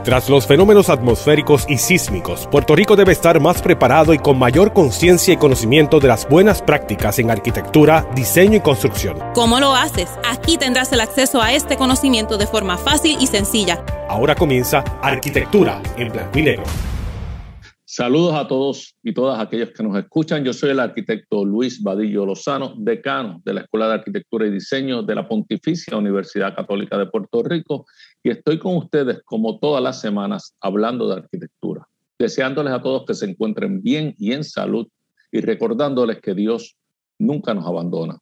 Tras los fenómenos atmosféricos y sísmicos, Puerto Rico debe estar más preparado y con mayor conciencia y conocimiento de las buenas prácticas en arquitectura, diseño y construcción. ¿Cómo lo haces? Aquí tendrás el acceso a este conocimiento de forma fácil y sencilla. Ahora comienza Arquitectura en Blanco y Negro. Saludos a todos y todas aquellos que nos escuchan. Yo soy el arquitecto Luis Vadillo Lozano, decano de la Escuela de Arquitectura y Diseño de la Pontificia Universidad Católica de Puerto Rico, y estoy con ustedes como todas las semanas hablando de arquitectura, deseándoles a todos que se encuentren bien y en salud y recordándoles que Dios nunca nos abandona.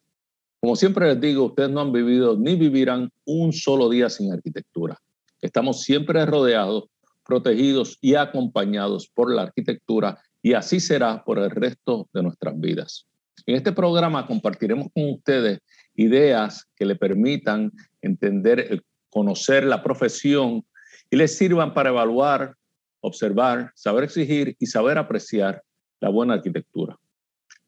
Como siempre les digo, ustedes no han vivido ni vivirán un solo día sin arquitectura. Estamos siempre rodeados, protegidos y acompañados por la arquitectura, y así será por el resto de nuestras vidas. En este programa compartiremos con ustedes ideas que le permitan entender, conocer la profesión y les sirvan para evaluar, observar, saber exigir y saber apreciar la buena arquitectura.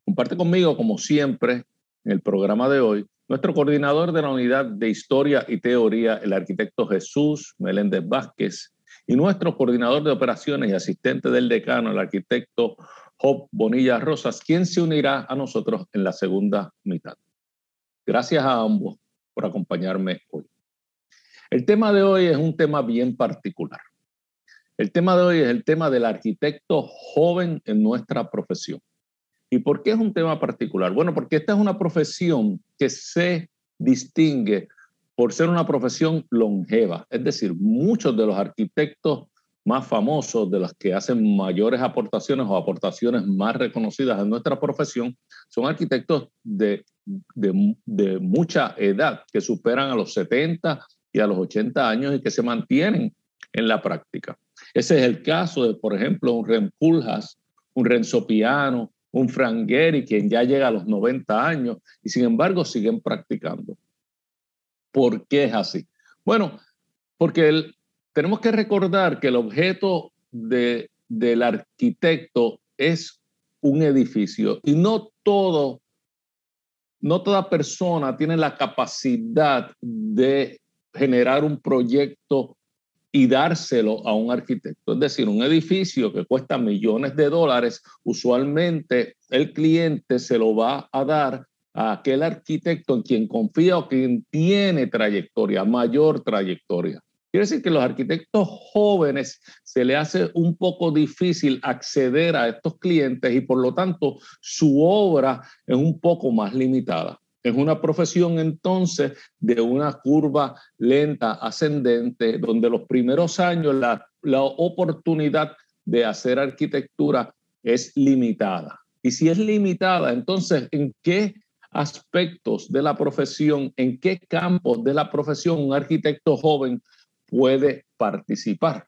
Comparte conmigo, como siempre, en el programa de hoy, nuestro coordinador de la Unidad de Historia y Teoría, el arquitecto Jesús Meléndez Vázquez, y nuestro coordinador de operaciones y asistente del decano, el arquitecto Job Bonilla Rosas, quien se unirá a nosotros en la segunda mitad. Gracias a ambos por acompañarme hoy. El tema de hoy es un tema bien particular. El tema de hoy es el tema del arquitecto joven en nuestra profesión. ¿Y por qué es un tema particular? Bueno, porque esta es una profesión que se distingue por ser una profesión longeva. Es decir, muchos de los arquitectos más famosos, de los que hacen mayores aportaciones o aportaciones más reconocidas en nuestra profesión, son arquitectos de mucha edad, que superan a los 70 y a los 80 años y que se mantienen en la práctica. Ese es el caso de, por ejemplo, un Rem Koolhaas, un Renzo Piano, un Frank Gehry, quien ya llega a los 90 años y sin embargo siguen practicando. ¿Por qué es así? Bueno, porque tenemos que recordar que el objeto del arquitecto es un edificio y no toda persona tiene la capacidad de generar un proyecto y dárselo a un arquitecto. Es decir, un edificio que cuesta millones de dólares, usualmente el cliente se lo va a dar a aquel arquitecto en quien confía o quien tiene trayectoria, mayor trayectoria. Quiere decir que los arquitectos jóvenes se les hace un poco difícil acceder a estos clientes y por lo tanto su obra es un poco más limitada. Es una profesión entonces de una curva lenta, ascendente, donde los primeros años la oportunidad de hacer arquitectura es limitada. Y si es limitada, entonces, ¿en qué aspectos de la profesión, en qué campos de la profesión un arquitecto joven puede participar?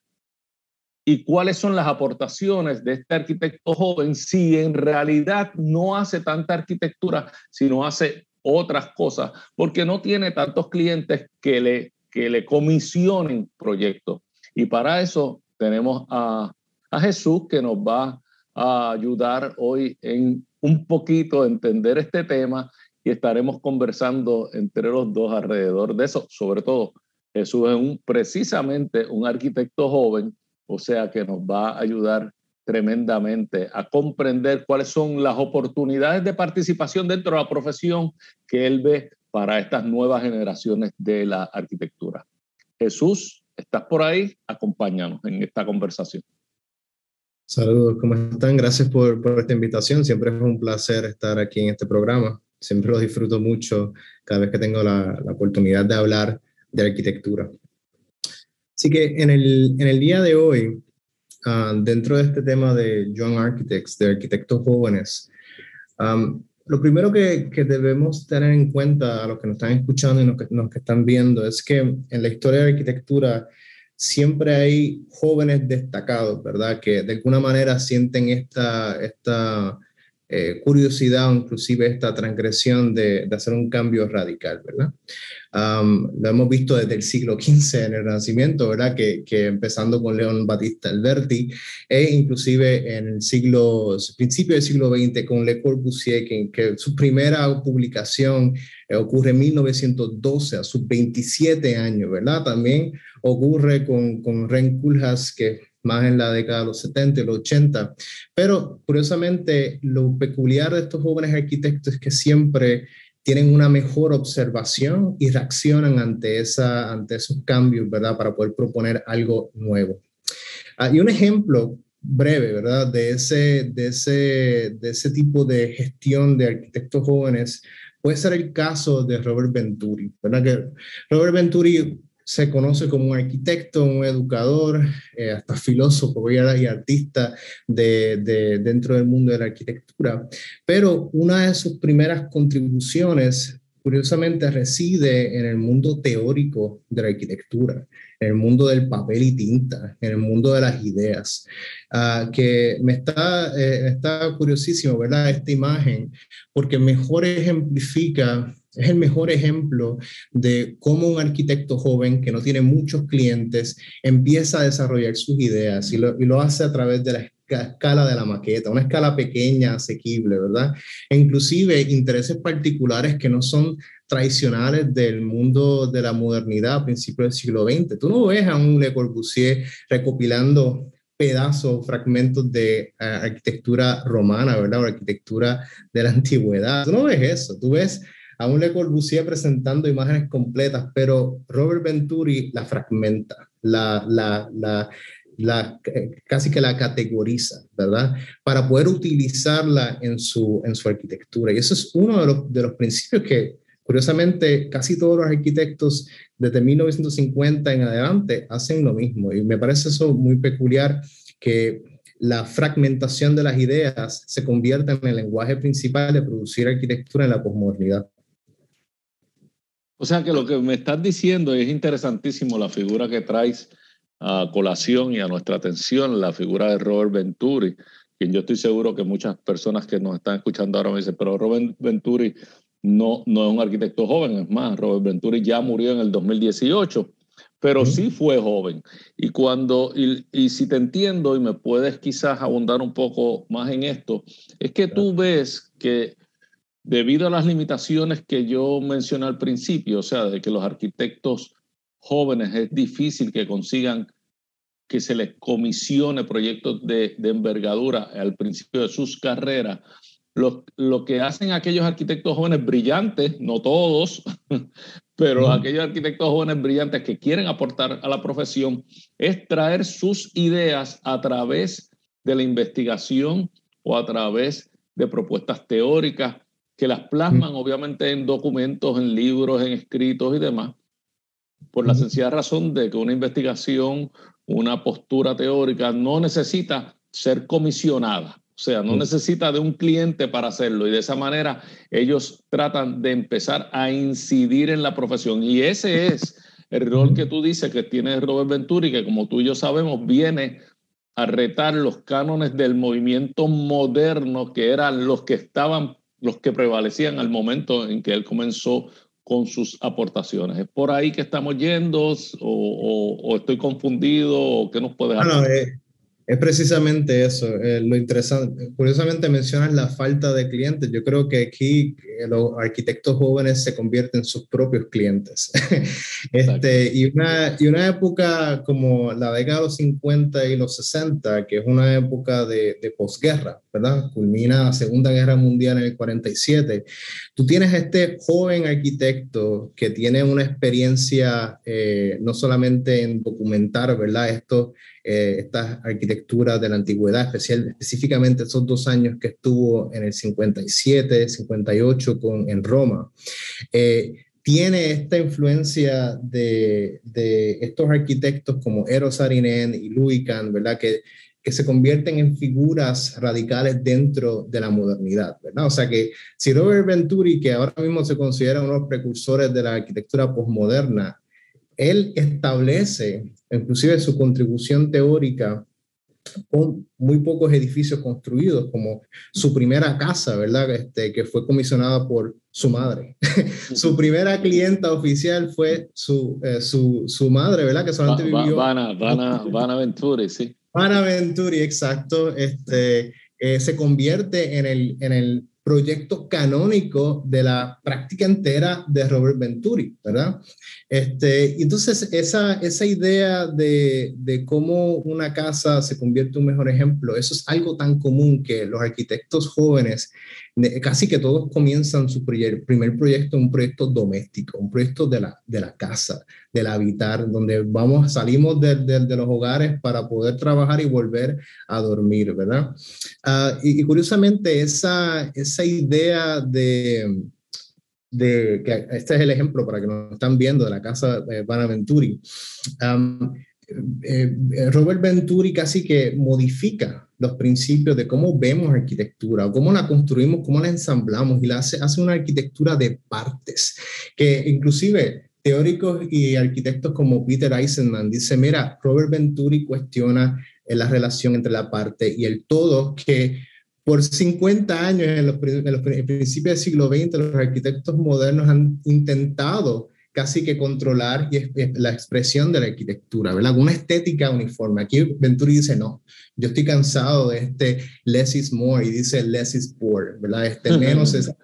¿Y cuáles son las aportaciones de este arquitecto joven si en realidad no hace tanta arquitectura, sino hace otras cosas, porque no tiene tantos clientes que le comisionen proyectos? Y para eso tenemos a Jesús, que nos va a ayudar hoy en un poquito a entender este tema, y estaremos conversando entre los dos alrededor de eso. Sobre todo, Jesús es precisamente un arquitecto joven, o sea que nos va a ayudar tremendamente a comprender cuáles son las oportunidades de participación dentro de la profesión que él ve para estas nuevas generaciones de la arquitectura. Jesús, ¿estás por ahí? Acompáñanos en esta conversación. Saludos, ¿cómo están? Gracias por esta invitación. Siempre es un placer estar aquí en este programa. Siempre lo disfruto mucho cada vez que tengo la oportunidad de hablar de arquitectura. Así que en el día de hoy, dentro de este tema de Young Architects, de arquitectos jóvenes, lo primero que debemos tener en cuenta a los que nos están escuchando y los que están viendo es que en la historia de la arquitectura siempre hay jóvenes destacados, ¿verdad? Que de alguna manera sienten esta curiosidad o inclusive esta transgresión de hacer un cambio radical, ¿verdad? Lo hemos visto desde el siglo XV en el Renacimiento, ¿verdad? Que empezando con León Battista Alberti e inclusive en el principio del siglo XX con Le Corbusier, que su primera publicación ocurre en 1912, a sus 27 años, ¿verdad? También ocurre con Ren Koolhaas, que más en la década de los 70 y los 80. Pero, curiosamente, lo peculiar de estos jóvenes arquitectos es que siempre tienen una mejor observación y reaccionan ante esos cambios, ¿verdad? Para poder proponer algo nuevo. Y un ejemplo breve, ¿verdad? De ese tipo de gestión de arquitectos jóvenes puede ser el caso de Robert Venturi, ¿verdad? Que Robert Venturi se conoce como un arquitecto, un educador, hasta filósofo y artista dentro del mundo de la arquitectura. Pero una de sus primeras contribuciones, curiosamente, reside en el mundo teórico de la arquitectura, en el mundo del papel y tinta, en el mundo de las ideas, que me está curiosísimo, ¿verdad? Esta imagen, porque mejor ejemplifica. Es el mejor ejemplo de cómo un arquitecto joven que no tiene muchos clientes empieza a desarrollar sus ideas y lo hace a través de la escala de la maqueta, una escala pequeña, asequible, ¿verdad? E inclusive intereses particulares que no son tradicionales del mundo de la modernidad a principios del siglo XX. Tú no ves a un Le Corbusier recopilando pedazos, fragmentos de arquitectura romana, ¿verdad? O arquitectura de la antigüedad. Tú no ves eso, tú ves a un Le Corbusier presentando imágenes completas, pero Robert Venturi la fragmenta, casi que la categoriza, ¿verdad? Para poder utilizarla en su arquitectura. Y eso es uno de los principios que, curiosamente, casi todos los arquitectos desde 1950 en adelante hacen lo mismo. Y me parece eso muy peculiar, que la fragmentación de las ideas se convierta en el lenguaje principal de producir arquitectura en la posmodernidad. O sea que lo que me estás diciendo es interesantísimo, la figura que traes a colación y a nuestra atención, la figura de Robert Venturi, quien yo estoy seguro que muchas personas que nos están escuchando ahora me dicen, pero Robert Venturi no es un arquitecto joven, es más, Robert Venturi ya murió en el 2018, pero sí fue joven. Y si te entiendo y me puedes quizás abundar un poco más en esto, es que tú ves que debido a las limitaciones que yo mencioné al principio, o sea, de que los arquitectos jóvenes es difícil que consigan que se les comisione proyectos de envergadura al principio de sus carreras, lo que hacen aquellos arquitectos jóvenes brillantes, no todos, pero aquellos arquitectos jóvenes brillantes que quieren aportar a la profesión, es traer sus ideas a través de la investigación o a través de propuestas teóricas que las plasman obviamente en documentos, en libros, en escritos y demás, por la sencilla razón de que una investigación, una postura teórica no necesita ser comisionada, o sea, no necesita de un cliente para hacerlo, y de esa manera ellos tratan de empezar a incidir en la profesión, y ese es el rol que tú dices que tiene Robert Venturi, que como tú y yo sabemos viene a retar los cánones del movimiento moderno, que eran los que prevalecían al momento en que él comenzó con sus aportaciones. ¿Es por ahí que estamos yendo o estoy confundido o qué nos puedes hablar? Es precisamente eso, lo interesante. Curiosamente mencionas la falta de clientes. Yo creo que aquí los arquitectos jóvenes se convierten en sus propios clientes. Y una época como la década de los 50 y los 60, que es una época de posguerra, ¿verdad? Culmina la Segunda Guerra Mundial en el 47. Tú tienes a este joven arquitecto que tiene una experiencia no solamente en documentar, ¿verdad? Estas arquitecturas de la antigüedad, específicamente esos 2 años que estuvo en el 57, 58 en Roma. Tiene esta influencia de estos arquitectos como Eero Saarinen y Louis Kahn, ¿verdad? Que se convierten en figuras radicales dentro de la modernidad, ¿verdad? O sea que si Robert Venturi, que ahora mismo se considera uno de los precursores de la arquitectura posmoderna, él establece, inclusive su contribución teórica, con muy pocos edificios construidos, como su primera casa, ¿verdad? Que fue comisionada por su madre. Su primera clienta oficial fue su madre, ¿verdad? Que solamente vivió... Vana Venturi, sí. Vana Venturi, exacto. Se convierte en el proyecto canónico de la práctica entera de Robert Venturi, ¿verdad? Entonces, esa idea de cómo una casa se convierte en un mejor ejemplo, eso es algo tan común que los arquitectos jóvenes, casi que todos comienzan su primer proyecto, un proyecto doméstico, un proyecto de la casa, del habitar, donde salimos de los hogares para poder trabajar y volver a dormir, ¿verdad? Y curiosamente, esa idea de que este es el ejemplo para que nos están viendo de la casa Vana Venturi. Robert Venturi casi que modifica los principios de cómo vemos arquitectura, o cómo la construimos, cómo la ensamblamos, y hace una arquitectura de partes, que inclusive teóricos y arquitectos como Peter Eisenman dicen, mira, Robert Venturi cuestiona la relación entre la parte y el todo, que por 50 años, en los principios del siglo XX, los arquitectos modernos han intentado casi que controlar la expresión de la arquitectura, ¿verdad? Una estética uniforme. Aquí Venturi dice, no, yo estoy cansado de less is more, y dice less is poor, ¿verdad? Menos es...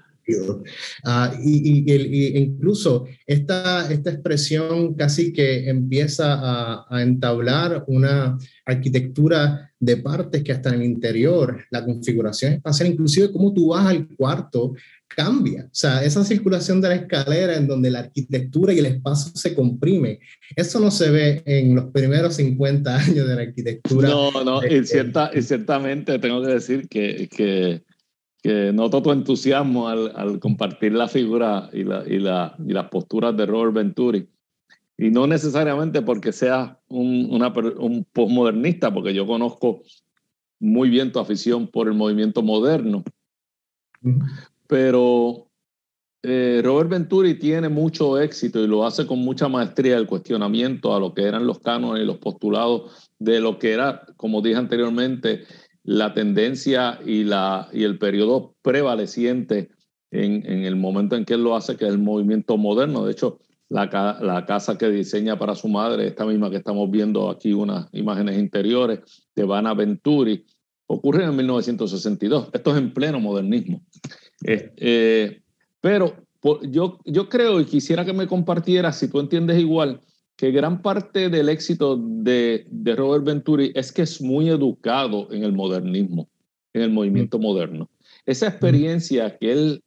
incluso esta expresión casi que empieza a entablar una arquitectura de partes que hasta en el interior, la configuración espacial, inclusive cómo tú vas al cuarto, cambia. O sea, esa circulación de la escalera en donde la arquitectura y el espacio se comprime, eso no se ve en los primeros 50 años de la arquitectura. No, y ciertamente tengo que decir que noto tu entusiasmo al compartir la figura y las posturas de Robert Venturi. Y no necesariamente porque seas un postmodernista, porque yo conozco muy bien tu afición por el movimiento moderno. Pero Robert Venturi tiene mucho éxito y lo hace con mucha maestría, el cuestionamiento a lo que eran los cánones y los postulados de lo que era, como dije anteriormente, la tendencia y el periodo prevaleciente en el momento en que él lo hace, que es el movimiento moderno. De hecho, la casa que diseña para su madre, esta misma que estamos viendo aquí, unas imágenes interiores de Vana Venturi, ocurre en 1962. Esto es en pleno modernismo. Pero yo creo, y quisiera que me compartieras, si tú entiendes igual, que gran parte del éxito de Robert Venturi es que es muy educado en el modernismo, en el movimiento moderno. Esa experiencia que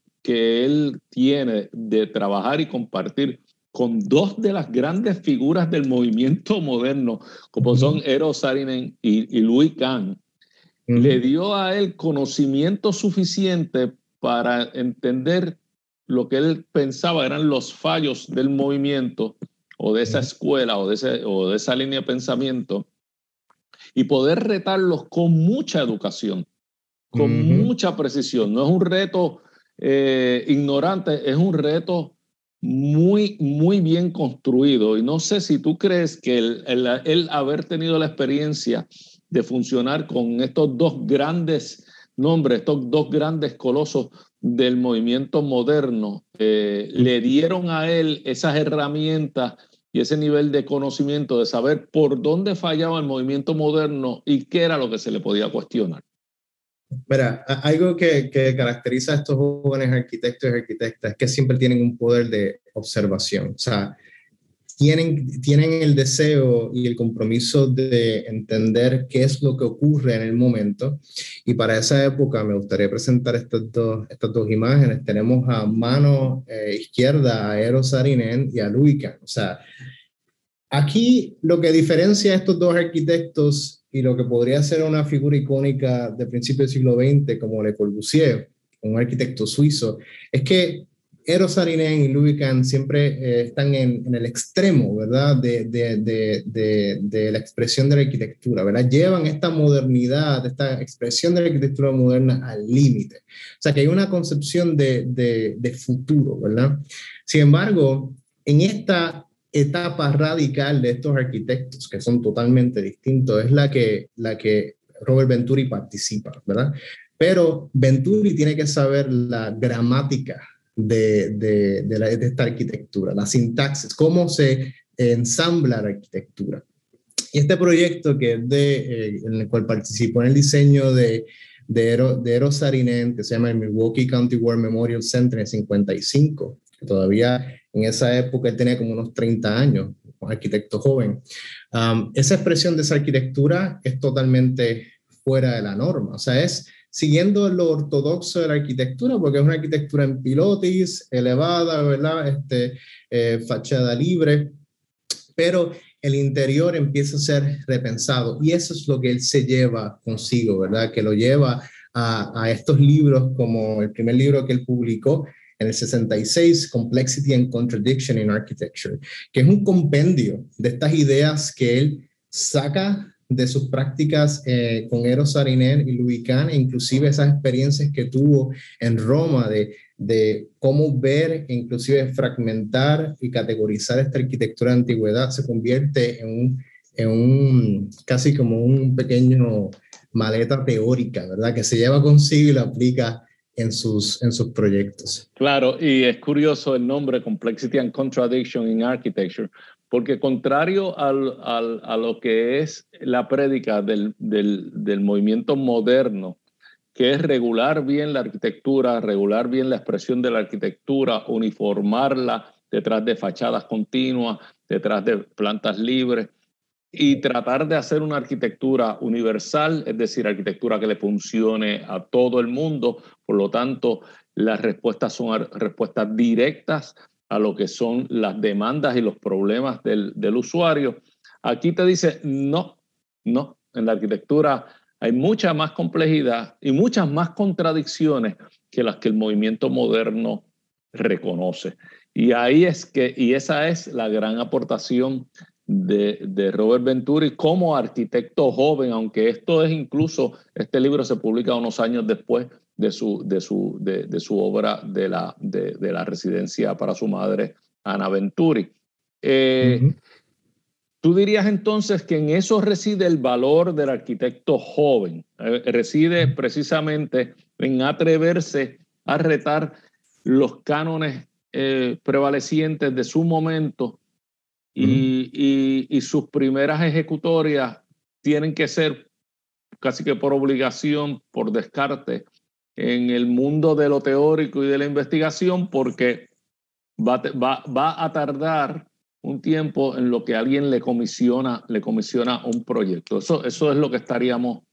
él tiene de trabajar y compartir con dos de las grandes figuras del movimiento moderno, como son Eero Saarinen y Louis Kahn, le dio a él conocimiento suficiente para entender lo que él pensaba eran los fallos del movimiento o de esa escuela o de esa línea de pensamiento, y poder retarlos con mucha educación, con mucha precisión. No es un reto ignorante, es un reto muy, muy bien construido. Y no sé si tú crees que el haber tenido la experiencia de funcionar con estos dos grandes nombres, estos dos grandes colosos del movimiento moderno, le dieron a él esas herramientas y ese nivel de conocimiento de saber por dónde fallaba el movimiento moderno y qué era lo que se le podía cuestionar. Mira, algo que caracteriza a estos jóvenes arquitectos y arquitectas es que siempre tienen un poder de observación. O sea, tienen el deseo y el compromiso de entender qué es lo que ocurre en el momento. Y para esa época me gustaría presentar estas dos imágenes. Tenemos a mano izquierda a Eero Saarinen y a Louis Kahn. O sea, aquí lo que diferencia a estos dos arquitectos y lo que podría ser una figura icónica de principio del siglo XX como Le Corbusier, un arquitecto suizo, es que Eero Saarinen y Louis Kahn siempre están en el extremo, ¿verdad?, de la expresión de la arquitectura, ¿verdad? Llevan esta modernidad, esta expresión de la arquitectura moderna al límite. O sea, que hay una concepción de futuro, ¿verdad? Sin embargo, en esta etapa radical de estos arquitectos, que son totalmente distintos, es la que Robert Venturi participa, ¿verdad? Pero Venturi tiene que saber la gramática de esta arquitectura, la sintaxis, cómo se ensambla la arquitectura. Y este proyecto que es en el cual participó en el diseño de Eero Saarinen, que se llama el Milwaukee County War Memorial Center en 55, que todavía en esa época él tenía como unos 30 años, un arquitecto joven. Esa expresión de esa arquitectura es totalmente fuera de la norma, o sea, es siguiendo lo ortodoxo de la arquitectura, porque es una arquitectura en pilotis, elevada, ¿verdad? Fachada libre, pero el interior empieza a ser repensado, y eso es lo que él se lleva consigo, ¿verdad? Que lo lleva a estos libros, como el primer libro que él publicó en el 66, Complexity and Contradiction in Architecture, que es un compendio de estas ideas que él saca de sus prácticas con Eero Saarinen y Louis Kahn, e inclusive esas experiencias que tuvo en Roma de cómo ver, inclusive fragmentar y categorizar esta arquitectura de antigüedad, se convierte en un casi como un pequeño maleta teórica, ¿verdad? Que se lleva consigo y la aplica en sus proyectos. Claro, y es curioso el nombre, Complexity and Contradiction in Architecture, porque contrario a lo que es la prédica del movimiento moderno, que es regular bien la arquitectura, regular bien la expresión de la arquitectura, uniformarla detrás de fachadas continuas, detrás de plantas libres, y tratar de hacer una arquitectura universal, es decir, arquitectura que le funcione a todo el mundo. Por lo tanto, las respuestas son respuestas directas a lo que son las demandas y los problemas del usuario. Aquí te dice, no, en la arquitectura hay mucha más complejidad y muchas más contradicciones que las que el movimiento moderno reconoce. Y esa es la gran aportación de Robert Venturi como arquitecto joven, aunque este libro se publica unos años después de su obra de la residencia para su madre, Ana Venturi. ¿Tú dirías entonces que en eso reside el valor del arquitecto joven? Reside precisamente en atreverse a retar los cánones prevalecientes de su momento, y sus primeras ejecutorias tienen que ser casi que por obligación, por descarte, en el mundo de lo teórico y de la investigación, porque va a tardar un tiempo en lo que alguien le comisiona un proyecto. Eso es lo que estaríamos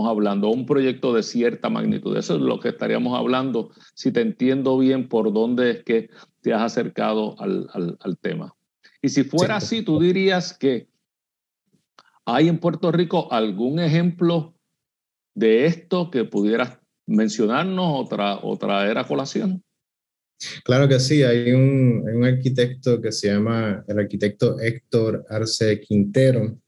hablando, un proyecto de cierta magnitud. Eso es lo que estaríamos hablando, si te entiendo bien por dónde es que te has acercado al tema. Y si fuera así, ¿tú dirías que hay en Puerto Rico algún ejemplo de esto que pudieras mencionarnos o traer a colación? Claro que sí, hay un arquitecto que se llama el arquitecto Héctor Arce Quintero.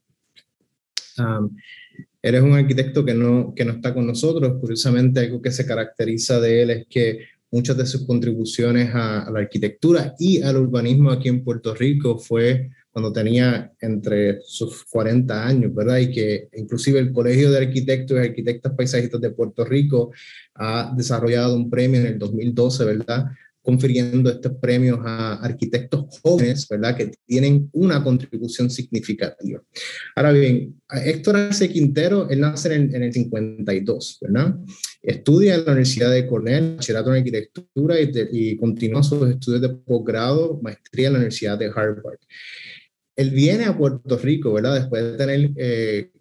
Él es un arquitecto que no está con nosotros. Curiosamente, algo que se caracteriza de él es que muchas de sus contribuciones a la arquitectura y al urbanismo aquí en Puerto Rico fue cuando tenía entre sus 40 años, ¿verdad? Y que inclusive el Colegio de Arquitectos y Arquitectas Paisajistas de Puerto Rico ha desarrollado un premio en el 2012, ¿verdad?, confiriendo estos premios a arquitectos jóvenes, ¿verdad?, que tienen una contribución significativa. Ahora bien, Héctor Arce Quintero, él nace en el 52, ¿verdad? Estudia en la Universidad de Cornell, bachillerato en arquitectura, y continúa sus estudios de posgrado, maestría en la Universidad de Harvard. Él viene a Puerto Rico, ¿verdad?, después de tener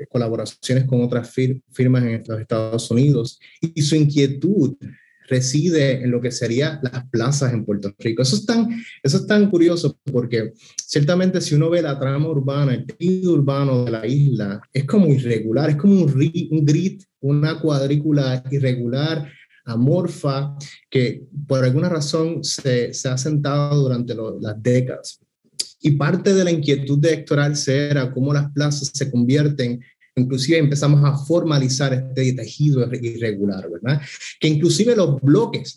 colaboraciones con otras firmas en los Estados Unidos, y su inquietud reside en lo que serían las plazas en Puerto Rico. Eso es tan curioso, porque ciertamente si uno ve la trama urbana, el tejido urbano de la isla, es como irregular, es como un grid, una cuadrícula irregular, amorfa, que por alguna razón se ha sentado durante las décadas. Y parte de la inquietud de Héctor Arce era cómo las plazas se convierten, inclusive empezamos a formalizar este tejido irregular, ¿verdad? Que inclusive los bloques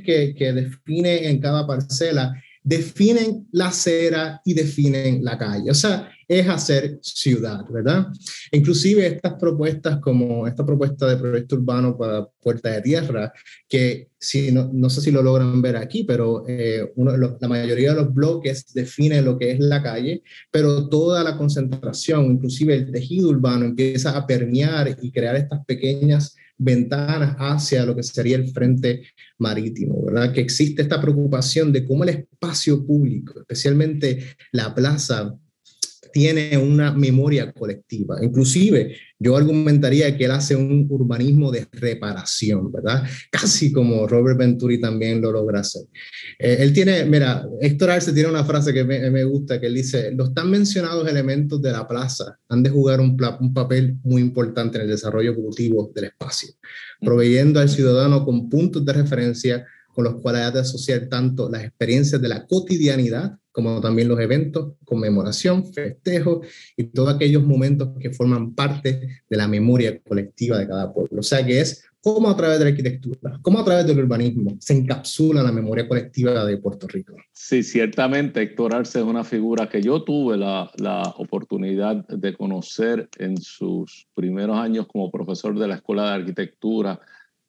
que define en cada parcela definen la acera y definen la calle. O sea, es hacer ciudad, ¿verdad? Inclusive estas propuestas como esta propuesta de proyecto urbano para Puerta de Tierra, que no sé si lo logran ver aquí, pero la mayoría de los bloques define lo que es la calle, pero toda la concentración, inclusive el tejido urbano, empieza a permear y crear estas pequeñas ventanas hacia lo que sería el frente marítimo, ¿verdad? Que existe esta preocupación de cómo el espacio público, especialmente la plaza, tiene una memoria colectiva. Inclusive, yo argumentaría que él hace un urbanismo de reparación, ¿verdad? Casi como Robert Venturi también lo logra hacer. Él tiene, mira, Héctor Arce tiene una frase que me gusta, que él dice, los tan mencionados elementos de la plaza han de jugar un papel muy importante en el desarrollo evolutivo del espacio, proveyendo al ciudadano con puntos de referencia con los cuales ha de asociar tanto las experiencias de la cotidianidad como también los eventos, conmemoración, festejos y todos aquellos momentos que forman parte de la memoria colectiva de cada pueblo. O sea que es cómo a través de la arquitectura, cómo a través del urbanismo se encapsula la memoria colectiva de Puerto Rico. Sí, ciertamente Héctor Arce es una figura que yo tuve la oportunidad de conocer en sus primeros años como profesor de la Escuela de Arquitectura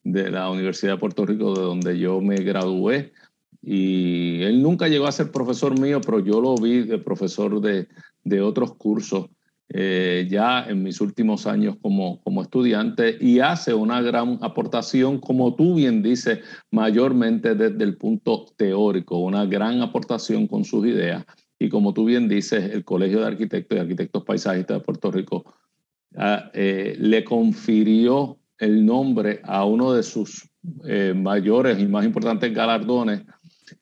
de la Universidad de Puerto Rico, de donde yo me gradué. Y él nunca llegó a ser profesor mío, pero yo lo vi de profesor de otros cursos ya en mis últimos años como estudiante, y hace una gran aportación, como tú bien dices, mayormente desde el punto teórico, una gran aportación con sus ideas. Y como tú bien dices, el Colegio de Arquitectos y Arquitectos Paisajistas de Puerto Rico le confirió el nombre a uno de sus mayores y más importantes galardones,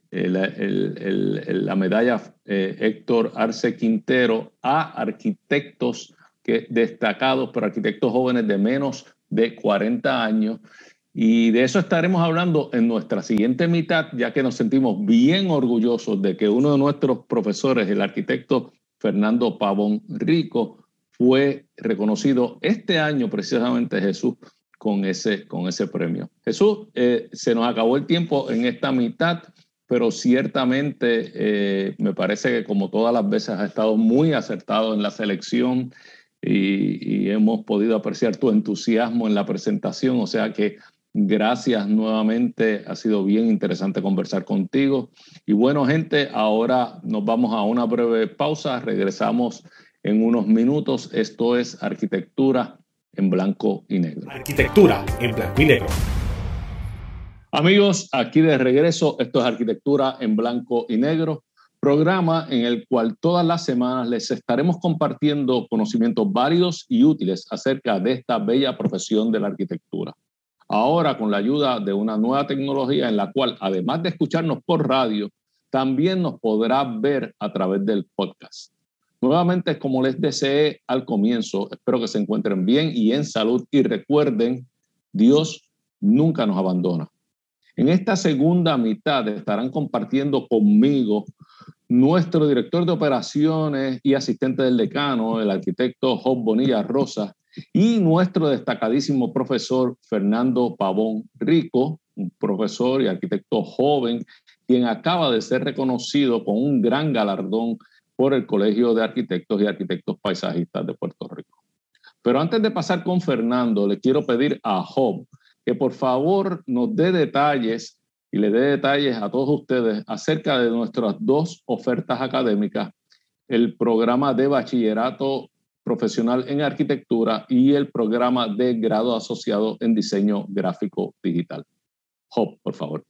la medalla Héctor Arce Quintero, a arquitectos destacados, pero arquitectos jóvenes de menos de 40 años. Y de eso estaremos hablando en nuestra siguiente mitad, ya que nos sentimos bien orgullosos de que uno de nuestros profesores, el arquitecto Fernando Pavón Rico, fue reconocido este año precisamente, Jesús, con ese premio. Jesús, se nos acabó el tiempo en esta mitad, pero ciertamente me parece que como todas las veces has estado muy acertado en la selección y hemos podido apreciar tu entusiasmo en la presentación, o sea que gracias nuevamente, ha sido bien interesante conversar contigo. Y bueno, gente, ahora nos vamos a una breve pausa, regresamos en unos minutos. Esto es Arquitectura en Blanco y Negro. Arquitectura en Blanco y Negro. Amigos, aquí de regreso, esto es Arquitectura en Blanco y Negro, programa en el cual todas las semanas les estaremos compartiendo conocimientos válidos y útiles acerca de esta bella profesión de la arquitectura. Ahora con la ayuda de una nueva tecnología en la cual, además de escucharnos por radio, también nos podrá ver a través del podcast. Nuevamente, como les deseé al comienzo, espero que se encuentren bien y en salud, y recuerden, Dios nunca nos abandona. En esta segunda mitad estarán compartiendo conmigo nuestro director de operaciones y asistente del decano, el arquitecto Job Bonilla Rosa, y nuestro destacadísimo profesor Fernando Pavón Rico, un profesor y arquitecto joven, quien acaba de ser reconocido con un gran galardón por el Colegio de Arquitectos y Arquitectos Paisajistas de Puerto Rico. Pero antes de pasar con Fernando, le quiero pedir a Job que por favor nos dé detalles y le dé detalles a todos ustedes acerca de nuestras dos ofertas académicas, el programa de bachillerato profesional en arquitectura y el programa de grado asociado en diseño gráfico digital. Job, por favor.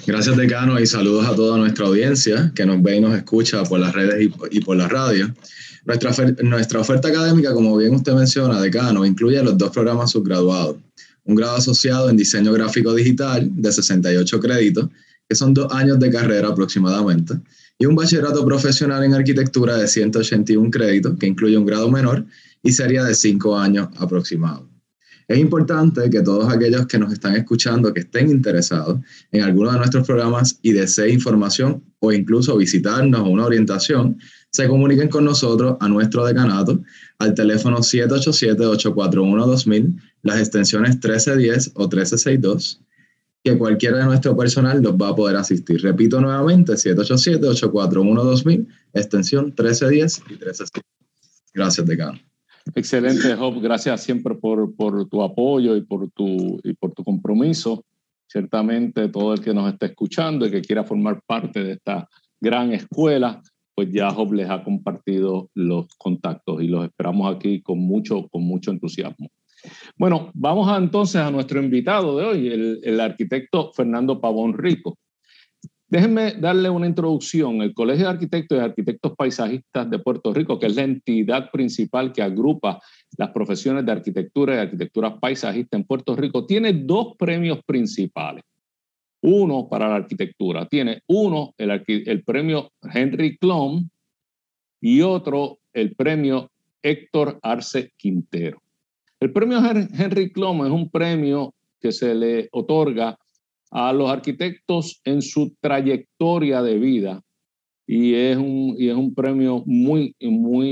Gracias, decano, y saludos a toda nuestra audiencia que nos ve y nos escucha por las redes y por la radio. Nuestra oferta académica, como bien usted menciona, decano, incluye los dos programas subgraduados. Un grado asociado en diseño gráfico digital de 68 créditos, que son 2 años de carrera aproximadamente, y un bachillerato profesional en arquitectura de 181 créditos, que incluye un grado menor y sería de 5 años aproximado. Es importante que todos aquellos que nos están escuchando, que estén interesados en alguno de nuestros programas y deseen información o incluso visitarnos o una orientación, se comuniquen con nosotros a nuestro decanato al teléfono 787-841-2000, las extensiones 1310 o 1362, que cualquiera de nuestro personal los va a poder asistir. Repito nuevamente, 787-841-2000, extensión 1310 y 1310. Gracias, decano. Excelente, Job. Gracias siempre por tu apoyo y por tu compromiso. Ciertamente todo el que nos esté escuchando y que quiera formar parte de esta gran escuela, pues ya Job les ha compartido los contactos y los esperamos aquí con mucho entusiasmo. Bueno, vamos entonces a nuestro invitado de hoy, el arquitecto Fernando Pavón Rico. Déjenme darle una introducción. El Colegio de Arquitectos y Arquitectos Paisajistas de Puerto Rico, que es la entidad principal que agrupa las profesiones de arquitectura y arquitectura paisajista en Puerto Rico, tiene dos premios principales. Uno para la arquitectura. Tiene uno, el premio Henry Klum, y otro, el premio Héctor Arce Quintero. El premio Henry Klum es un premio que se le otorga a los arquitectos en su trayectoria de vida y es un premio muy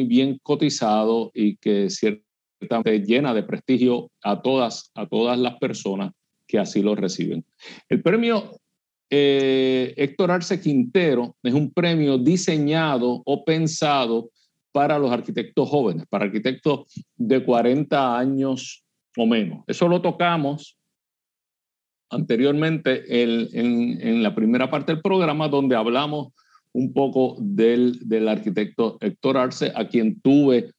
bien cotizado y que ciertamente llena de prestigio a todas las personas que así lo reciben. El premio Héctor Arce Quintero es un premio diseñado o pensado para los arquitectos jóvenes, para arquitectos de 40 años o menos. Eso lo tocamos anteriormente en la primera parte del programa, donde hablamos un poco del arquitecto Héctor Arce, a quien tuve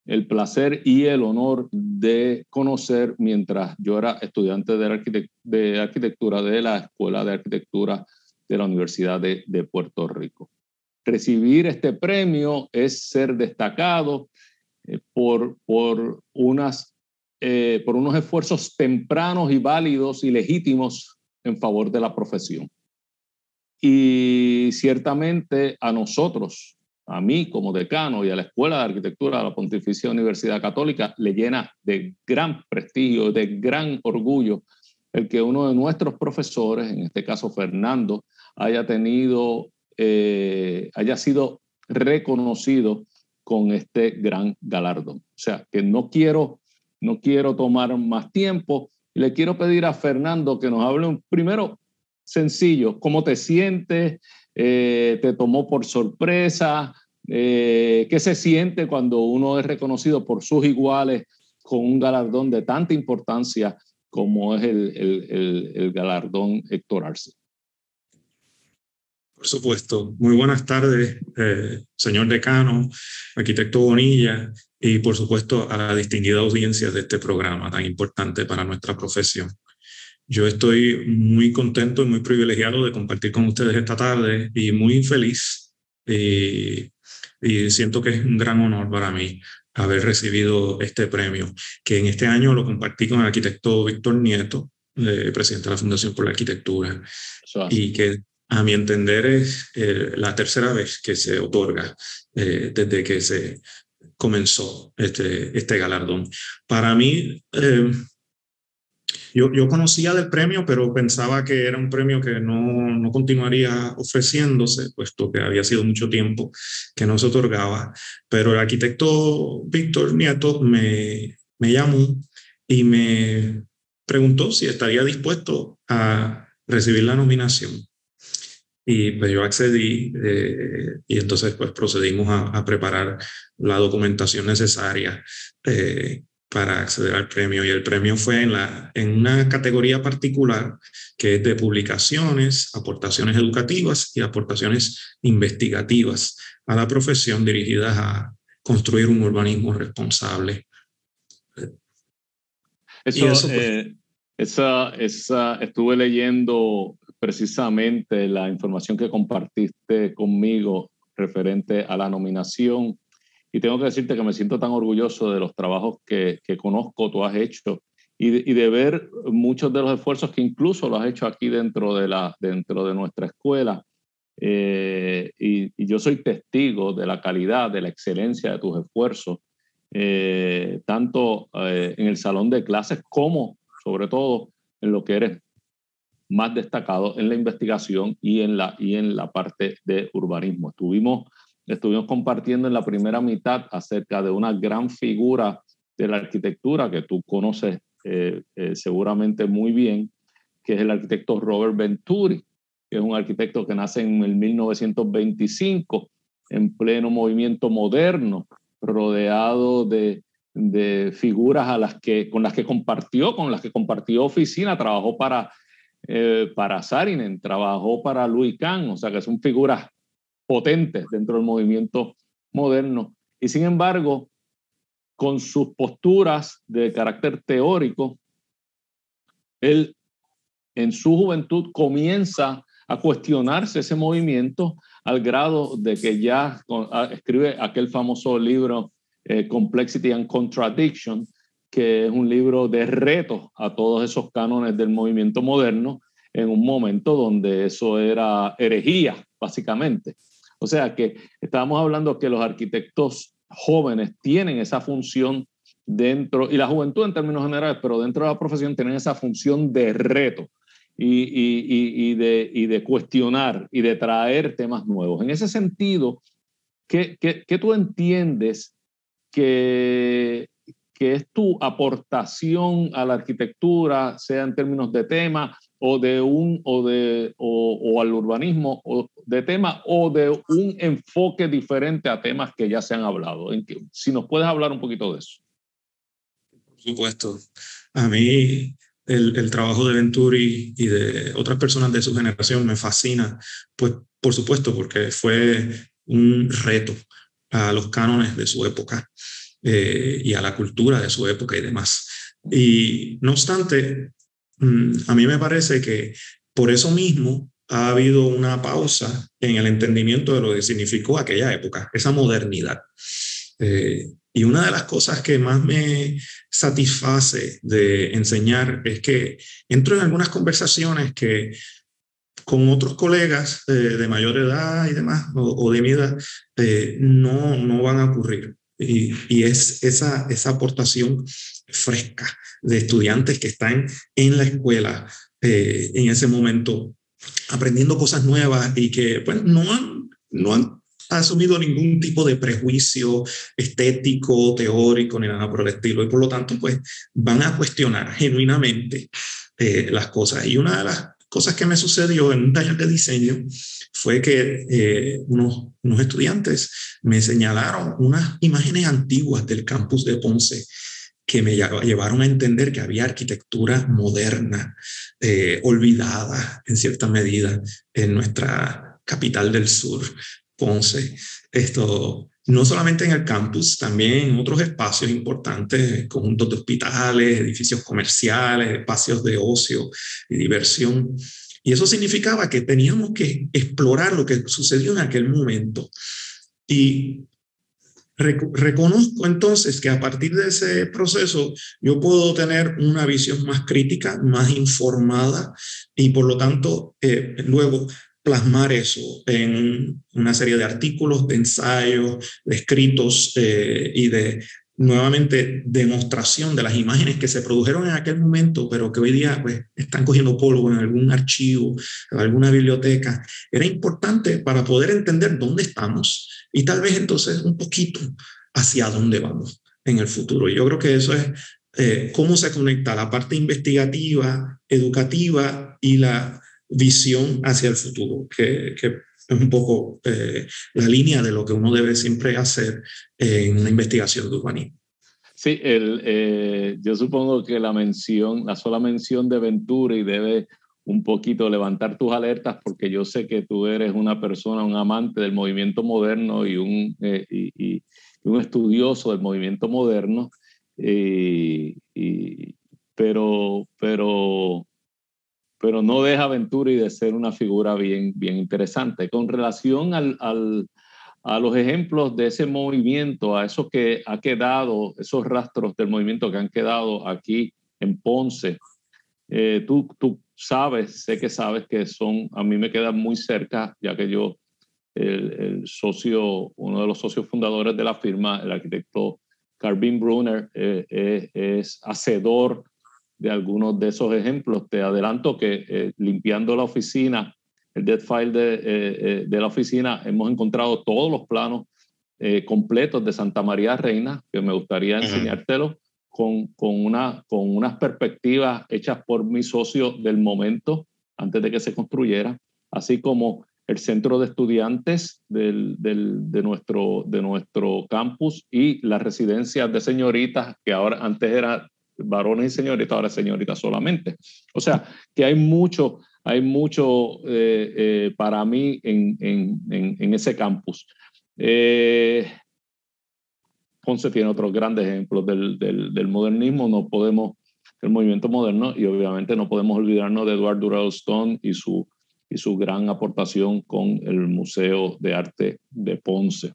el placer y el honor de conocer mientras yo era estudiante de arquitectura de la Escuela de Arquitectura de la Universidad de Puerto Rico. Recibir este premio es ser destacado por unos esfuerzos tempranos y válidos y legítimos en favor de la profesión. Y ciertamente a nosotros, a mí como decano y a la Escuela de Arquitectura de la Pontificia Universidad Católica, le llena de gran prestigio, de gran orgullo el que uno de nuestros profesores, en este caso Fernando, haya sido reconocido con este gran galardón. O sea, que no quiero tomar más tiempo. Le quiero pedir a Fernando que nos hable primero sencillo, ¿cómo te sientes? ¿Te tomó por sorpresa? ¿Qué se siente cuando uno es reconocido por sus iguales con un galardón de tanta importancia como es el galardón Héctor Arce? Por supuesto. Muy buenas tardes, señor decano, arquitecto Bonilla, y por supuesto a la distinguida audiencia de este programa tan importante para nuestra profesión. Yo estoy muy contento y muy privilegiado de compartir con ustedes esta tarde y muy feliz y siento que es un gran honor para mí haber recibido este premio, que en este año lo compartí con el arquitecto Víctor Nieto, presidente de la Fundación por la Arquitectura, y que a mi entender es la tercera vez que se otorga desde que se comenzó este galardón. Para mí, yo conocía del premio, pero pensaba que era un premio que no continuaría ofreciéndose, puesto que había sido mucho tiempo que no se otorgaba. Pero el arquitecto Víctor Nieto me llamó y me preguntó si estaría dispuesto a recibir la nominación. Y pues yo accedí y entonces pues procedimos a preparar la documentación necesaria para acceder al premio. Y el premio fue en una categoría particular que es de publicaciones, aportaciones educativas y aportaciones investigativas a la profesión dirigidas a construir un urbanismo responsable. Estuve leyendo precisamente la información que compartiste conmigo referente a la nominación y tengo que decirte que me siento tan orgulloso de los trabajos que conozco, tú has hecho y de ver muchos de los esfuerzos que incluso lo has hecho aquí dentro de nuestra escuela y yo soy testigo de la calidad, de la excelencia de tus esfuerzos tanto en el salón de clases como sobre todo en lo que eres más destacado en la investigación y en la parte de urbanismo. Estuvimos compartiendo en la primera mitad acerca de una gran figura de la arquitectura que tú conoces seguramente muy bien, que es el arquitecto Robert Venturi, que es un arquitecto que nace en el 1925, en pleno movimiento moderno, rodeado de figuras con las que compartió oficina. Trabajó para Saarinen, trabajó para Louis Kahn, o sea que son figuras potentes dentro del movimiento moderno. Y sin embargo, con sus posturas de carácter teórico, él en su juventud comienza a cuestionarse ese movimiento al grado de que ya escribe aquel famoso libro Complexity and Contradiction, que es un libro de reto a todos esos cánones del movimiento moderno en un momento donde eso era herejía, básicamente. O sea que estábamos hablando que los arquitectos jóvenes tienen esa función dentro, y la juventud en términos generales, pero dentro de la profesión tienen esa función de reto y de cuestionar y de traer temas nuevos. En ese sentido, ¿qué tú entiendes que es tu aportación a la arquitectura, sea en términos de tema o al urbanismo, o de tema o de un enfoque diferente a temas que ya se han hablado? Si nos puedes hablar un poquito de eso. Por supuesto. A mí el trabajo de Venturi y de otras personas de su generación me fascina, pues por supuesto, porque fue un reto a los cánones de su época y a la cultura de su época y demás. Y no obstante, a mí me parece que por eso mismo ha habido una pausa en el entendimiento de lo que significó aquella época, esa modernidad. Y una de las cosas que más me satisface de enseñar es que entro en algunas conversaciones que con otros colegas de mayor edad y demás, o de mi edad, no van a ocurrir. Y es esa aportación fresca de estudiantes que están en la escuela en ese momento aprendiendo cosas nuevas y que pues, no han asumido ningún tipo de prejuicio estético, teórico, ni nada por el estilo. Y por lo tanto, pues van a cuestionar genuinamente las cosas. Y una de las cosas que me sucedió en un taller de diseño fue que unos estudiantes me señalaron unas imágenes antiguas del campus de Ponce que me llevaron a entender que había arquitectura moderna, olvidada en cierta medida en nuestra capital del sur, Ponce. Esto no solamente en el campus, también en otros espacios importantes, conjuntos de hospitales, edificios comerciales, espacios de ocio y diversión. Y eso significaba que teníamos que explorar lo que sucedió en aquel momento. Y reconozco entonces que a partir de ese proceso yo puedo tener una visión más crítica, más informada y por lo tanto luego plasmar eso en una serie de artículos, de ensayos, de escritos y de nuevamente demostración de las imágenes que se produjeron en aquel momento, pero que hoy día pues, están cogiendo polvo en algún archivo, en alguna biblioteca. Era importante para poder entender dónde estamos y tal vez entonces un poquito hacia dónde vamos en el futuro. Y yo creo que eso es cómo se conecta la parte investigativa, educativa y la visión hacia el futuro, que es un poco la línea de lo que uno debe siempre hacer en una investigación de urbanismo. Sí, yo supongo que la sola mención de Venturi debe un poquito levantar tus alertas, porque yo sé que tú eres una persona, un amante del movimiento moderno y un estudioso del movimiento moderno, pero no deja Venturi de ser una figura bien interesante. Con relación a los ejemplos de ese movimiento, a eso que ha quedado, esos rastros del movimiento que han quedado aquí en Ponce, tú sé que sabes que a mí me quedan muy cerca, ya que yo, uno de los socios fundadores de la firma, el arquitecto Carvin Brunner, es hacedor de algunos de esos ejemplos. Te adelanto que limpiando la oficina, el dead file de la oficina, hemos encontrado todos los planos completos de Santa María Reina, que me gustaría enseñártelo, con unas perspectivas hechas por mi socio del momento, antes de que se construyera, así como el centro de estudiantes de nuestro campus y las residencias de señoritas, que ahora antes era varones y señoritas, ahora es señoritas solamente. O sea, que hay mucho para mí en ese campus. Ponce tiene otros grandes ejemplos del modernismo, el movimiento moderno, y obviamente no podemos olvidarnos de Edward Durell Stone y su gran aportación con el Museo de Arte de Ponce.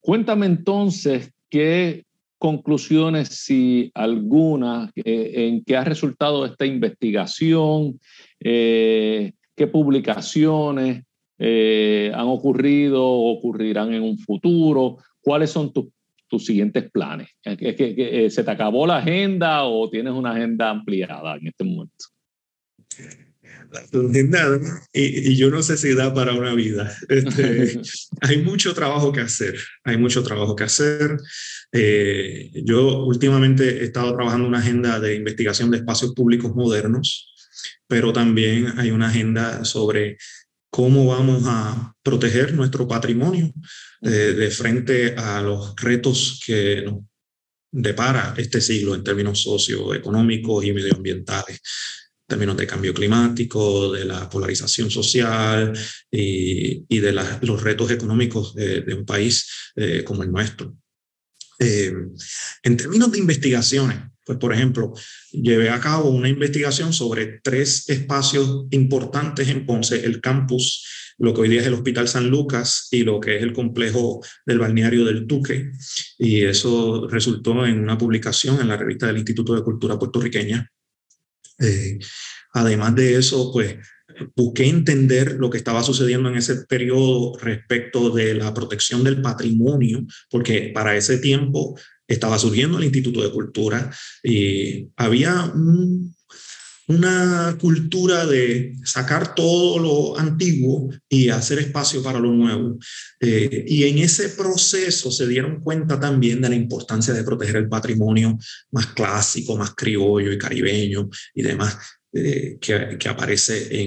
Cuéntame entonces qué conclusiones, si alguna, en qué ha resultado esta investigación, qué publicaciones han ocurrido o ocurrirán en un futuro, cuáles son tus siguientes planes. ¿Se te acabó la agenda o tienes una agenda ampliada en este momento? La agenda, y yo no sé si da para una vida. Hay mucho trabajo que hacer. Yo últimamente he estado trabajando una agenda de investigación de espacios públicos modernos, pero también hay una agenda sobre cómo vamos a proteger nuestro patrimonio de frente a los retos que nos depara este siglo en términos socioeconómicos y medioambientales, en términos de cambio climático, de la polarización social y de los retos económicos de un país como el nuestro. En términos de investigaciones, pues por ejemplo, llevé a cabo una investigación sobre 3 espacios importantes en Ponce: el campus, lo que hoy día es el Hospital San Lucas, y lo que es el complejo del balneario del Tuque, y eso resultó en una publicación en la revista del Instituto de Cultura Puertorriqueña. Además de eso, pues busqué entender lo que estaba sucediendo en ese periodo respecto de la protección del patrimonio, porque para ese tiempo estaba surgiendo el Instituto de Cultura y había una cultura de sacar todo lo antiguo y hacer espacio para lo nuevo. Y en ese proceso se dieron cuenta también de la importancia de proteger el patrimonio más clásico, más criollo y caribeño y demás, que aparece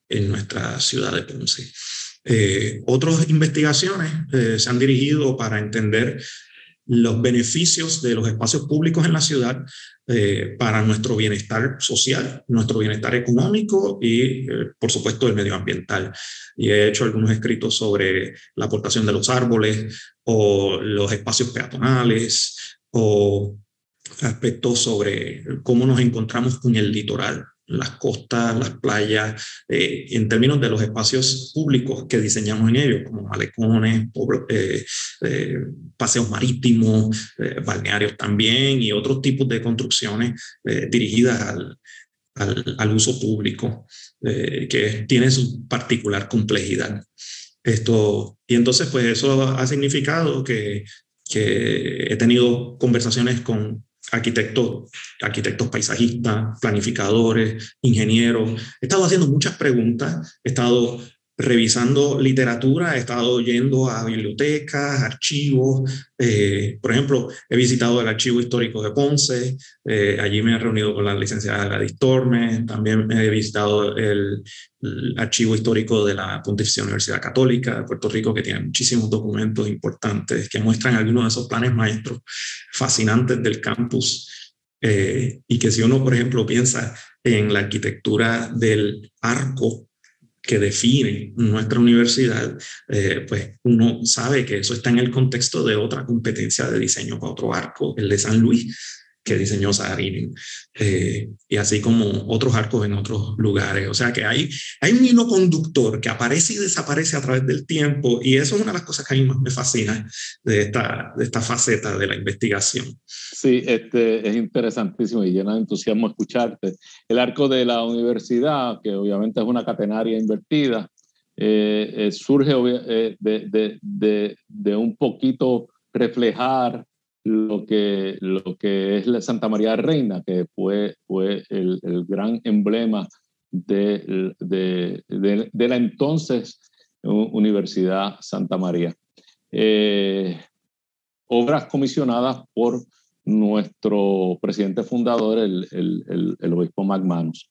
en nuestra ciudad de Ponce. Otras investigaciones se han dirigido para entender los beneficios de los espacios públicos en la ciudad para nuestro bienestar social, nuestro bienestar económico y, por supuesto, el medioambiental. Y he hecho algunos escritos sobre la aportación de los árboles o los espacios peatonales o aspectos sobre cómo nos encontramos con el litoral, las costas, las playas, en términos de los espacios públicos que diseñamos en ellos, como malecones, paseos marítimos, balnearios también, y otros tipos de construcciones dirigidas al uso público, que tiene su particular complejidad. Y entonces, pues eso ha significado que he tenido conversaciones con arquitectos paisajistas, planificadores, ingenieros. He estado haciendo muchas preguntas, he estado revisando literatura, he estado yendo a bibliotecas, archivos. Por ejemplo, he visitado el Archivo Histórico de Ponce, allí me he reunido con la licenciada Gladys Tormes, también he visitado el Archivo Histórico de la Pontificia Universidad Católica de Puerto Rico, que tiene muchísimos documentos importantes que muestran algunos de esos planes maestros fascinantes del campus, y que si uno, por ejemplo, piensa en la arquitectura del arco que define nuestra universidad, pues uno sabe que eso está en el contexto de otra competencia de diseño para otro arco, el de San Luis, que diseñó Saarinen, y así como otros arcos en otros lugares. O sea que hay un hilo conductor que aparece y desaparece a través del tiempo, y eso es una de las cosas que a mí más me fascina de esta faceta de la investigación. Sí, es interesantísimo y llena de entusiasmo escucharte. El arco de la universidad, que obviamente es una catenaria invertida, surge de un poquito reflejar lo que es la Santa María de Reina, que fue el gran emblema de la entonces Universidad Santa María. obras comisionadas por nuestro presidente fundador, el obispo McManus.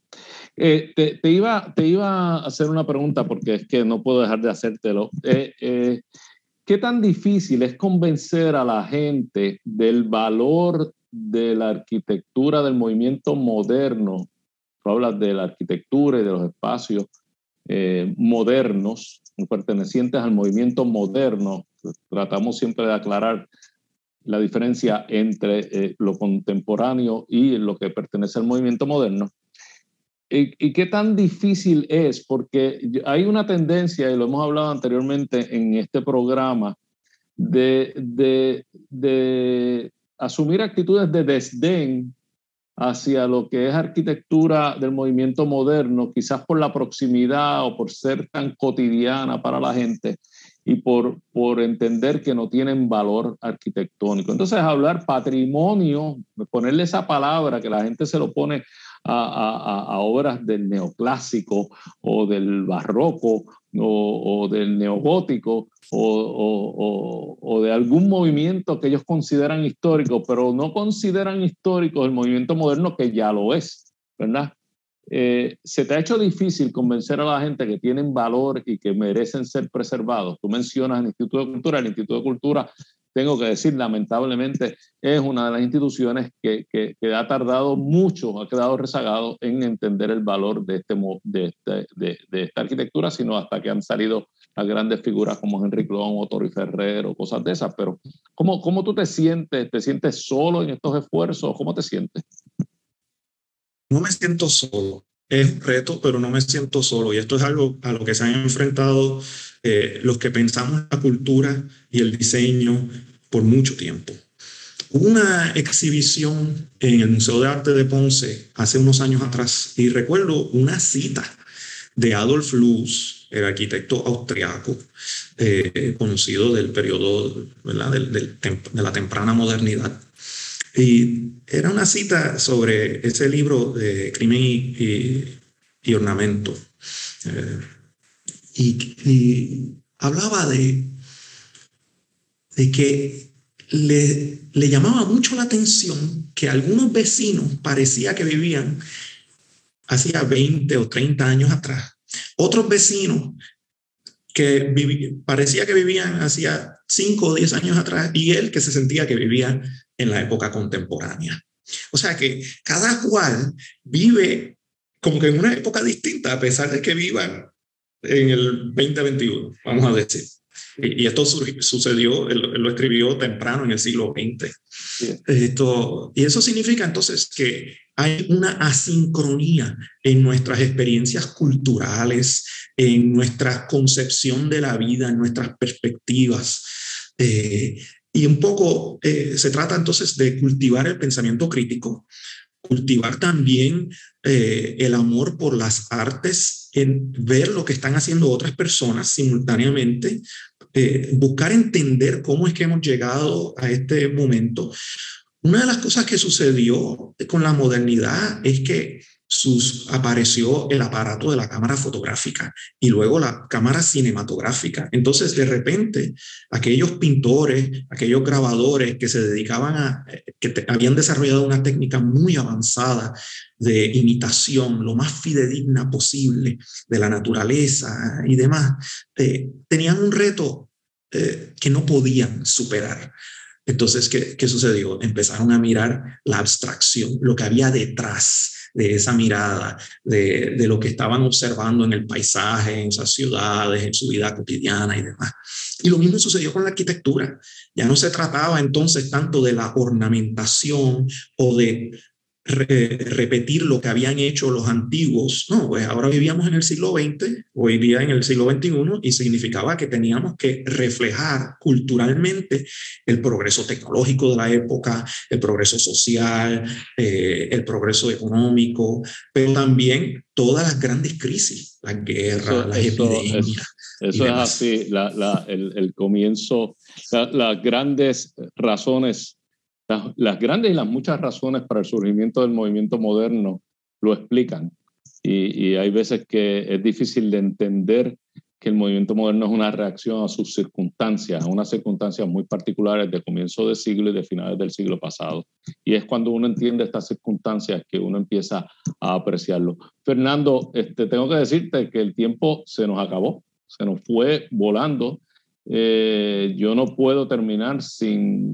Te iba a hacer una pregunta porque es que no puedo dejar de hacértelo. ¿Qué tan difícil es convencer a la gente del valor de la arquitectura del movimiento moderno? Tú hablas de la arquitectura y de los espacios modernos, pertenecientes al movimiento moderno. Tratamos siempre de aclarar la diferencia entre lo contemporáneo y lo que pertenece al movimiento moderno. ¿Y qué tan difícil es? Porque hay una tendencia, y lo hemos hablado anteriormente en este programa, de asumir actitudes de desdén hacia lo que es arquitectura del movimiento moderno, quizás por la proximidad o por ser tan cotidiana para la gente y por entender que no tienen valor arquitectónico. Entonces, hablar patrimonio, ponerle esa palabra que la gente se lo pone a obras del neoclásico o del barroco o del neogótico o de algún movimiento que ellos consideran histórico, pero no consideran histórico el movimiento moderno, que ya lo es, ¿verdad? ¿Se te ha hecho difícil convencer a la gente que tienen valor y que merecen ser preservados? Tú mencionas el Instituto de Cultura. El Instituto de Cultura, tengo que decir, lamentablemente, es una de las instituciones que ha tardado mucho, ha quedado rezagado en entender el valor de esta arquitectura, sino hasta que han salido las grandes figuras como Henry Clon o Torri Ferrer o cosas de esas. Pero, ¿cómo tú te sientes? ¿Te sientes solo en estos esfuerzos? ¿Cómo te sientes? No me siento solo. Es un reto, pero no me siento solo. Y esto es algo a lo que se han enfrentado los que pensamos en la cultura y el diseño por mucho tiempo. Hubo una exhibición en el Museo de Arte de Ponce hace unos años atrás y recuerdo una cita de Adolf Loos, el arquitecto austriaco, conocido del periodo, ¿verdad?, de la temprana modernidad. Y era una cita sobre ese libro de Crimen y Ornamento. Y hablaba de que le llamaba mucho la atención que algunos vecinos parecía que vivían hacía 20 o 30 años atrás. Otros vecinos que parecía que vivían hacía 5 o 10 años atrás, y él que se sentía que vivía en la época contemporánea. O sea que cada cual vive como que en una época distinta, a pesar de que vivan en el 2021, vamos a decir. Y esto sucedió, él lo escribió temprano en el siglo XX. Y eso significa entonces que hay una asincronía en nuestras experiencias culturales, en nuestra concepción de la vida, en nuestras perspectivas. Y un poco se trata entonces de cultivar el pensamiento crítico, cultivar también el amor por las artes, en ver lo que están haciendo otras personas simultáneamente, buscar entender cómo es que hemos llegado a este momento. Una de las cosas que sucedió con la modernidad es que apareció el aparato de la cámara fotográfica y luego la cámara cinematográfica. Entonces, de repente, aquellos pintores, aquellos grabadores que se dedicaban habían desarrollado una técnica muy avanzada de imitación, lo más fidedigna posible de la naturaleza y demás, tenían un reto que no podían superar. Entonces, ¿qué sucedió? Empezaron a mirar la abstracción, lo que había detrás de esa mirada, de lo que estaban observando en el paisaje, en esas ciudades, en su vida cotidiana y demás. Y lo mismo sucedió con la arquitectura. Ya no se trataba entonces tanto de la ornamentación o de repetir lo que habían hecho los antiguos. No, pues ahora vivíamos en el siglo XX, hoy día en el siglo XXI, y significaba que teníamos que reflejar culturalmente el progreso tecnológico de la época, el progreso social, el progreso económico, pero también todas las grandes crisis, las guerras, las epidemias. Eso es así, el comienzo, las grandes razones. Las grandes y las muchas razones para el surgimiento del movimiento moderno lo explican, y hay veces que es difícil de entender que el movimiento moderno es una reacción a sus circunstancias, a unas circunstancias muy particulares de comienzo de siglo y de finales del siglo pasado. Y es cuando uno entiende estas circunstancias que uno empieza a apreciarlo. Fernando, tengo que decirte que el tiempo se nos acabó, se nos fue volando. Yo no puedo terminar sin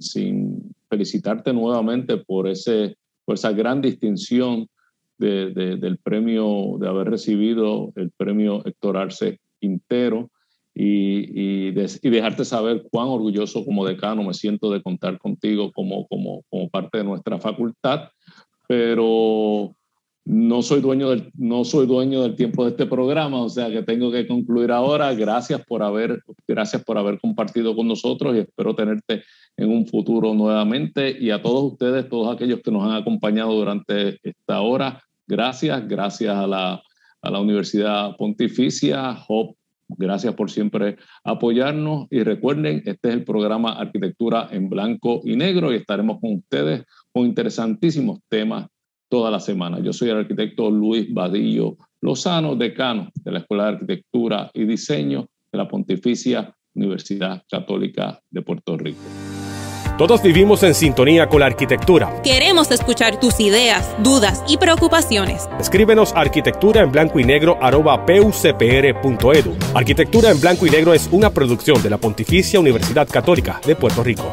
felicitarte nuevamente por esa gran distinción del premio, de haber recibido el premio Héctor Arce Quintero y dejarte saber cuán orgulloso como decano me siento de contar contigo como parte de nuestra facultad, pero no soy dueño del tiempo de este programa, o sea que tengo que concluir ahora. Gracias por haber compartido con nosotros y espero tenerte en un futuro nuevamente. Y a todos ustedes, todos aquellos que nos han acompañado durante esta hora, gracias a la Universidad Pontificia, Hope, gracias por siempre apoyarnos. Y recuerden, este es el programa Arquitectura en Blanco y Negro y estaremos con ustedes con interesantísimos temas toda la semana. Yo soy el arquitecto Luis Vadillo Lozano, decano de la Escuela de Arquitectura y Diseño de la Pontificia Universidad Católica de Puerto Rico. Todos vivimos en sintonía con la arquitectura. Queremos escuchar tus ideas, dudas y preocupaciones. Escríbenos a arquitecturaenblancoynegro@pucpr.edu. Arquitectura en Blanco y Negro es una producción de la Pontificia Universidad Católica de Puerto Rico.